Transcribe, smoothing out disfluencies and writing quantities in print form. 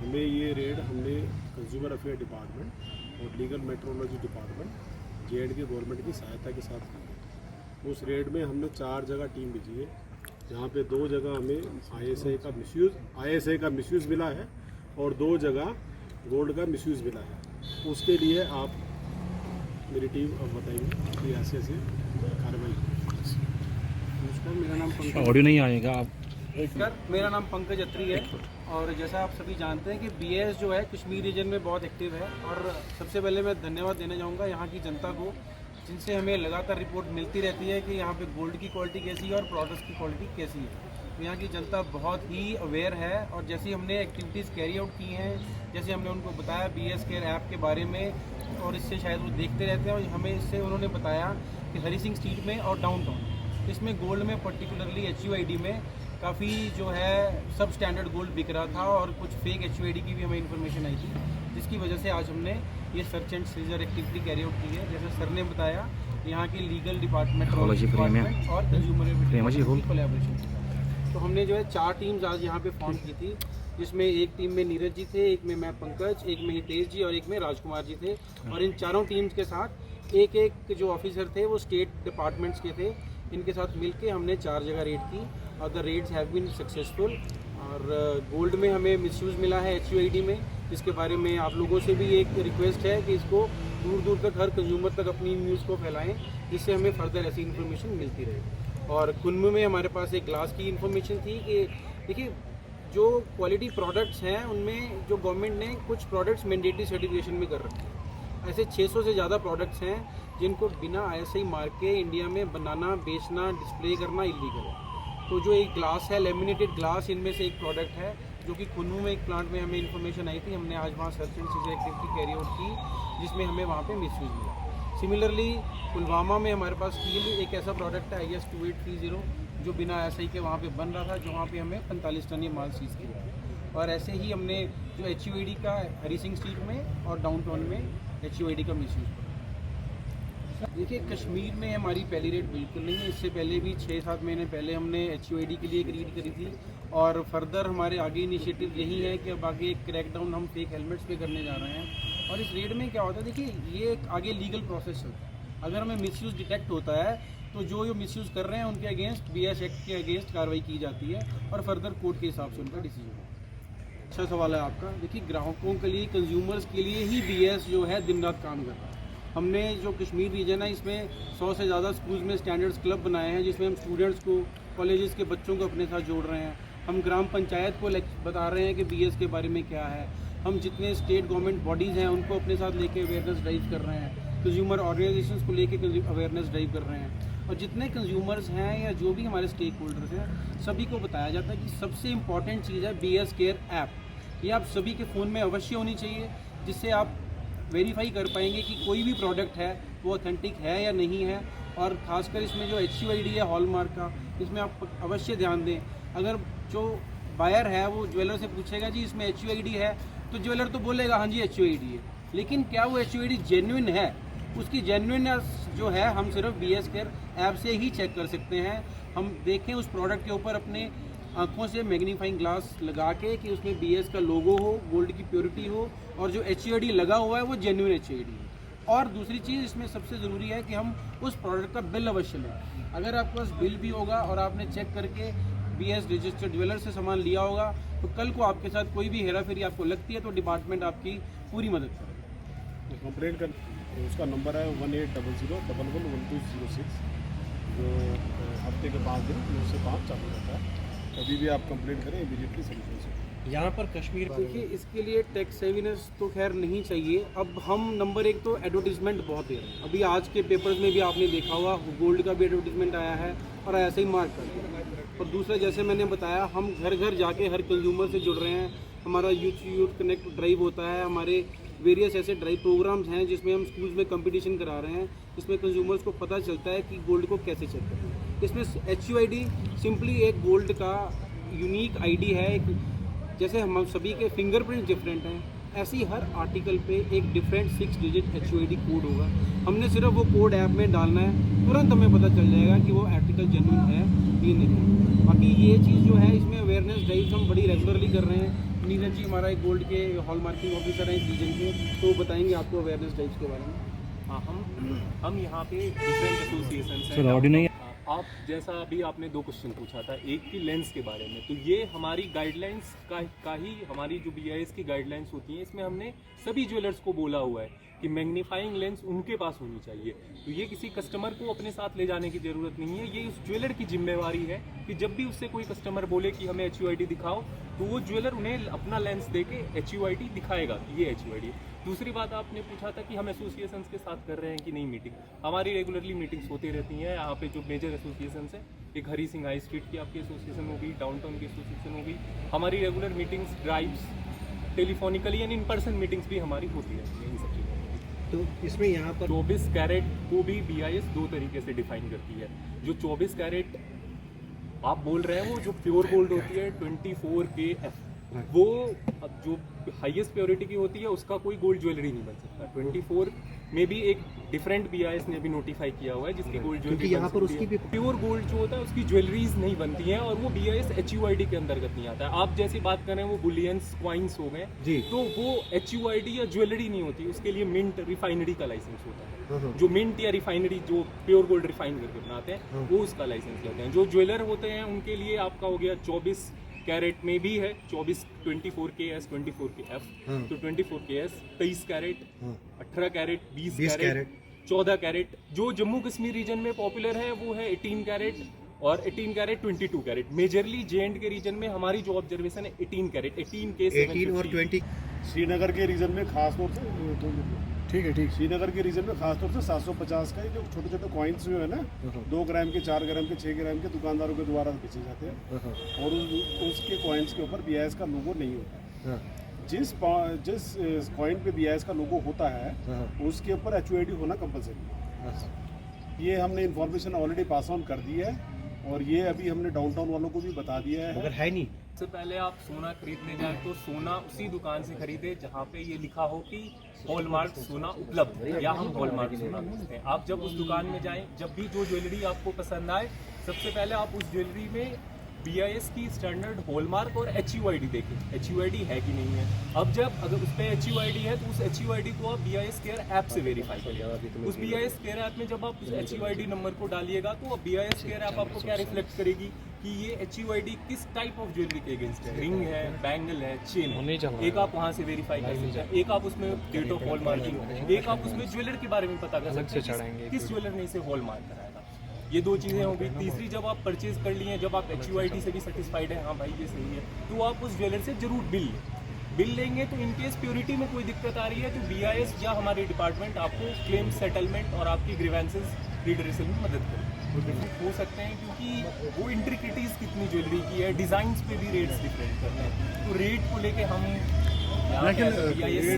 हमें ये रेड हमने कंज्यूमर अफेयर डिपार्टमेंट और legal metrology department J&K government की सहायता के साथ की है। उस रेड में हमने 4 जगह टीम भेजी है, जहाँ पे 2 जगह हमें ISA का मिसयूज़ मिला है और 2 जगह गोल्ड का मिसयूज़ मिला है। उसके लिए आप मेरी टीम अब बताएंगे कि ऐसे ऐसे कार्रवाई। नमस्कार, मेरा नाम पंकज। ऑडियो नहीं आएगा आप। नमस्कार, मेरा नाम पंकज अत्री है और जैसा आप सभी जानते हैं कि BIS जो है कश्मीर रीजन में बहुत एक्टिव है। और सबसे पहले मैं धन्यवाद देना चाहूँगा यहाँ की जनता को, जिनसे हमें लगातार रिपोर्ट मिलती रहती है कि यहाँ पे गोल्ड की क्वालिटी कैसी है और प्रोडक्ट्स की क्वालिटी कैसी है। तो यहाँ की जनता बहुत ही अवेयर है और जैसी हमने एक्टिविटीज़ कैरी आउट की हैं, जैसे हमने उनको बताया BS केयर ऐप के बारे में, और इससे शायद वो देखते रहते हैं। और हमें इससे उन्होंने बताया कि हरी सिंह स्ट्रीट में और डाउनटाउन इसमें गोल्ड में पर्टिकुलरली HUID में काफ़ी जो है सब स्टैंडर्ड गोल्ड बिक रहा था और कुछ फेक HUID की भी हमें इन्फॉर्मेशन आई थी, जिसकी वजह से आज हमने ये search and seizure activity carry out की है। जैसे सर ने बताया, यहाँ के लीगल डिपार्टमेंट और कंज्यूमर कोलैबोरेशन। तो हमने जो है 4 टीम्स आज यहाँ पे फॉर्म की थी, जिसमें एक टीम में नीरज जी थे, एक में मैं पंकज, एक में हितेश जी और एक में राजकुमार जी थे। और इन चारों टीम्स के साथ एक एक जो ऑफिसर थे वो स्टेट डिपार्टमेंट्स के थे। इनके साथ मिलके हमने 4 जगह रेड की और the raids have been successful. और गोल्ड में हमें मिसयूज़ मिला है HUID में, जिसके बारे में आप लोगों से भी एक रिक्वेस्ट है कि इसको दूर दूर तक हर कंज्यूमर तक अपनी न्यूज़ को फैलाएं, जिससे हमें फर्दर ऐसी इन्फॉर्मेशन मिलती रहे। और कुंभ में हमारे पास एक ग्लास की इन्फॉर्मेशन थी कि देखिए, जो क्वालिटी प्रोडक्ट्स हैं उनमें जो गवर्नमेंट ने कुछ प्रोडक्ट्स मैंडेटरी सर्टिफिकेशन भी कर रखे हैं। ऐसे 600 से ज़्यादा प्रोडक्ट्स हैं जिनको बिना ISI मार्क के इंडिया में बनाना, बेचना, डिस्प्ले करना इलीगल है। तो जो एक ग्लास है, लेमिनेटेड ग्लास, इनमें से एक प्रोडक्ट है जो कि कुन्नू में एक प्लांट में हमें इन्फॉर्मेशन आई थी। हमने आज वहाँ search and seizure activity carry out की, जिसमें हमें वहाँ पे मिसयूज़ मिला। सिमिलरली पुलवामा में हमारे पास स्टील एक ऐसा प्रोडक्ट है IS 2830 जो बिना ISI के वहाँ पे बन रहा था, जो वहाँ पे हमें 45 टन ये माल सीज किया। और ऐसे ही हमने जो HUID का हरी सिंह स्ट्रीट में और डाउनटाउन में HUID का मिसयूज़। देखिए, कश्मीर में हमारी पहली रेड बिल्कुल नहीं है। इससे पहले भी 6-7 महीने पहले हमने HUID के लिए एक रेड करी थी और फर्दर हमारे आगे इनिशिएटिव यही है कि अब आगे एक क्रैकडाउन हम फेक हेलमेट्स पे करने जा रहे हैं। और इस रेड में क्या होता है, देखिए, ये एक आगे लीगल प्रोसेस है। अगर हमें मिसयूज़ डिटेक्ट होता है तो जो मिसयूज़ कर रहे हैं उनके अगेंस्ट BS एक्ट के अगेंस्ट कार्रवाई की जाती है और फर्दर कोर्ट के हिसाब से उनका डिसीजन है। अच्छा सवाल है आपका। देखिए, ग्राहकों के लिए, कंज्यूमर्स के लिए ही BS जो है दिन रात काम कर रहा है। हमने जो कश्मीर रीजन है इसमें 100 से ज़्यादा स्कूल्स में स्टैंडर्ड्स क्लब बनाए हैं, जिसमें हम स्टूडेंट्स को, कॉलेजेस के बच्चों को अपने साथ जोड़ रहे हैं। हम ग्राम पंचायत को बता रहे हैं कि BS के बारे में क्या है। हम जितने स्टेट गवर्नमेंट बॉडीज़ हैं उनको अपने साथ लेके अवेयरनेस ड्राइव कर रहे हैं। कंज्यूमर ऑर्गेनाइजेशंस को लेके अवेयरनेस ड्राइव कर रहे हैं। और जितने कंज्यूमर्स हैं या जो भी हमारे स्टेक होल्डर्स हैं, सभी को बताया जाता है कि सबसे इम्पॉर्टेंट चीज़ है BS केयर ऐप। ये आप सभी के फ़ोन में अवश्य होनी चाहिए, जिससे आप वेरीफाई कर पाएंगे कि कोई भी प्रोडक्ट है वो ऑथेंटिक है या नहीं है। और ख़ासकर इसमें जो HUID है हॉलमार्क का, इसमें आप अवश्य ध्यान दें। अगर जो बायर है वो ज्वेलर से पूछेगा जी इसमें HUID है, तो ज्वेलर तो बोलेगा हाँ जी HUID है, लेकिन क्या वो HUID जेन्युइन है? उसकी जेन्युइननेस जो है हम सिर्फ BS केयर ऐप से ही चेक कर सकते हैं। हम देखें उस प्रोडक्ट के ऊपर अपने आँखों से मैग्नीफाइंग ग्लास लगा के कि उसमें BS का लोगो हो, गोल्ड की प्योरिटी हो और जो HUID लगा हुआ है वो जेन्युइन HUID है। और दूसरी चीज़ इसमें सबसे ज़रूरी है कि हम उस प्रोडक्ट का बिल अवश्य लें। अगर आपके पास बिल भी होगा और आपने चेक करके BS रजिस्टर्ड ज्वेलर से सामान लिया होगा, तो कल को आपके साथ कोई भी हेरा फेरी आपको लगती है तो डिपार्टमेंट आपकी पूरी मदद करेगा। कंप्लेंट कर, उसका नंबर है 1800111206, जो हफ्ते के 5 दिन 9 से 5 चालू रहता है। कभी भी आप कंप्लेंट करें, इमीडिएटली सॉल्यूशन से। यहाँ पर कश्मीर देखिए, इसके लिए टैक्स सेविनेस तो खैर नहीं चाहिए। अब हम नंबर 1 तो एडवर्टीजमेंट बहुत दे रहे हैं। अभी आज के पेपर्स में भी आपने देखा हुआ, गोल्ड का भी एडवर्टीजमेंट आया है और ऐसे ही मार्क कर दिया। और दूसरा, जैसे मैंने बताया, हम घर घर जाके हर कंज्यूमर से जुड़ रहे हैं। हमारा यूथ कनेक्ट ड्राइव होता है, हमारे वेरियस ऐसे ड्राइव प्रोग्राम्स हैं जिसमें हम स्कूल्स में कंपटीशन करा रहे हैं, जिसमें कंज्यूमर्स को पता चलता है कि गोल्ड को कैसे चेक करना है। इसमें HUID सिंपली एक गोल्ड का यूनिक ID है। एक जैसे हम सभी के फिंगरप्रिंट डिफरेंट हैं, ऐसे ही हर आर्टिकल पे एक डिफरेंट 6 डिजिट HUID कोड होगा। हमने सिर्फ वो कोड ऐप में डालना है, तुरंत हमें पता चल जाएगा कि वो आर्टिकल जेन्युइन है या नहीं है। बाकी ये चीज़ जो है, इसमें अवेयरनेस ड्राइव हम बड़ी रेगुलरली कर रहे हैं। नीरज जी हमारा एक गोल्ड के हॉल मार्किंग ऑफिसर हैं इस रीजन के, तो बताएंगे आपको अवेयरनेस ड्राइव्स के बारे में। हाँ, हम यहाँ पे डिफरेंट एसोसिएशन सर ऑडियो नहीं आप जैसा अभी आपने 2 क्वेश्चन पूछा था, एक की लेंस के बारे में, तो ये हमारी गाइडलाइंस का ही हमारी जो BIS की गाइडलाइंस होती हैं, इसमें हमने सभी ज्वेलर्स को बोला हुआ है कि मैग्नीफाइंग लेंस उनके पास होनी चाहिए। तो ये किसी कस्टमर को अपने साथ ले जाने की ज़रूरत नहीं है, ये उस ज्वेलर की जिम्मेवारी है कि जब भी उससे कोई कस्टमर बोले कि हमें HUID दिखाओ, तो वो ज्वेलर उन्हें अपना लेंस दे के HUID दिखाएगा कि ये HUID है। दूसरी बात आपने पूछा था कि हम एसोसिएशंस के साथ कर रहे हैं कि नहीं मीटिंग, हमारी रेगुलरली मीटिंग्स होती रहती हैं। यहाँ पे जो मेजर एसोसिएशंस हैं, एक हरी सिंह हाई स्ट्रीट की आपकी एसोसिएशन होगी, डाउनटाउन की एसोसिएशन होगी, हमारी regular meetings, drives, telephonically and in person meetings भी हमारी होती रहती हैं इन सब चीज़ों। तो इसमें यहाँ पर 24 कैरेट को भी BIS 2 तरीके से डिफाइन करती है। जो 24 कैरेट आप बोल रहे हैं वो जो प्योर गोल्ड होती है 24KF, वो अब जो हाईएस्ट प्योरिटी की होती है उसका कोई गोल्ड ज्वेलरी नहीं बन सकता। 24 में भी एक डिफरेंट BIS ने भी नोटिफाई किया हुआ है जिसकी गोल्ड ज्वेलरी यहाँ पर उसकी भी प्योर गोल्ड जो होता है उसकी ज्वेलरीज नहीं बनती हैं और वो BIS HUID के अंतर्गत नहीं आता है। आप जैसी बात कर रहे हैं वो बुलियंस क्वाइंस हो गए जी, तो वो HUID या ज्वेलरी नहीं होती, उसके लिए मिंट रिफाइनरी का लाइसेंस होता है। जो मिंट या रिफाइनरी जो प्योर गोल्ड रिफाइन करके बनाते हैं वो उसका लाइसेंस लेते हैं। जो ज्वेलर होते हैं उनके लिए आपका हो गया 24 कैरेट में भी है 24KS 24KF, तो 24KS 23 carat, 18 carat, 20 carat, 14 carat. जो जम्मू कश्मीर रीजन में पॉपुलर है वो है 18 कैरेट और 18 कैरेट 22 कैरेट। मेजरली JND के रीजन में हमारी जो ऑब्जर्वेशन है 18 कैरेट, 18 और 20 श्रीनगर के रीजन में खास तौर से ठीक है, ठीक। श्रीनगर के रीजन में खास तौर से 750 का जो छोटे छोटे कॉइन्स जो है ना 2 ग्राम के, 4 ग्राम के, 6 ग्राम के दुकानदारों के द्वारा बेचे जाते हैं और उसके कॉइन्स के ऊपर BIS का लोगो नहीं होता। जिस कॉइन पे BIS का लोगो होता है उसके ऊपर HUID होना कंपलसरी है। ये हमने इन्फॉर्मेशन ऑलरेडी पास ऑन कर दी है और ये अभी हमने डाउनटाउन वालों को भी बता दिया है। अगर है नहीं सबसे पहले आप सोना खरीदने जाए तो सोना उसी दुकान से खरीदे जहाँ पे ये लिखा हो कि हॉलमार्क सोना उपलब्ध है या हम हॉलमार्क सोना बेचते हैं। आप जब उस दुकान में जाएं, जब भी जो ज्वेलरी आपको पसंद आए, सबसे पहले आप उस ज्वेलरी में BIS की स्टैंडर्ड हॉलमार्क और HUID देखें, HUID है कि नहीं है। अब जब अगर उस पर HUID है तो उस HUID को आप BIS केयर ऐप से वेरीफाई करिएगा। उस BIS केयर ऐप में जब आप उस HUID नंबर को डालिएगा तो BIS केयर ऐप आपको क्या रिफ्लेक्ट करेगी कि ये HUID किस टाइप ऑफ ज्वेलरी के अगेंस्ट है, रिंग है, बैंगल है, चेन है। एक आप वहाँ से वेरीफाई कर सकते हैं, एक आप उसमें डेट ऑफ हॉल मार्किंग, एक आप उसमें ज्वेलर के बारे में पता कर सकते हैं किस ज्वेलर ने इसे हॉल मार्क कराया था। ये 2 चीज़ें हो गई। तीसरी, जब आप परचेज कर लिए, जब आप HUID से भी सेटिस्फाइड है, हाँ भाई ये सही है, तो आप उस ज्वेलर से जरूर बिल लेंगे। तो इनकेस प्योरिटी में कोई दिक्कत आ रही है तो BIS या हमारी डिपार्टमेंट आपको क्लेम सेटलमेंट और आपकी ग्रीवेंसेस रिड्रेसल में मदद करेगी हो सकते हैं, क्योंकि वो इंट्रिकिटीज़ कितनी ज्वेलरी की है, डिज़ाइंस पे भी रेट्स डिफरेंट करते हैं। तो रेट को लेके हम BIS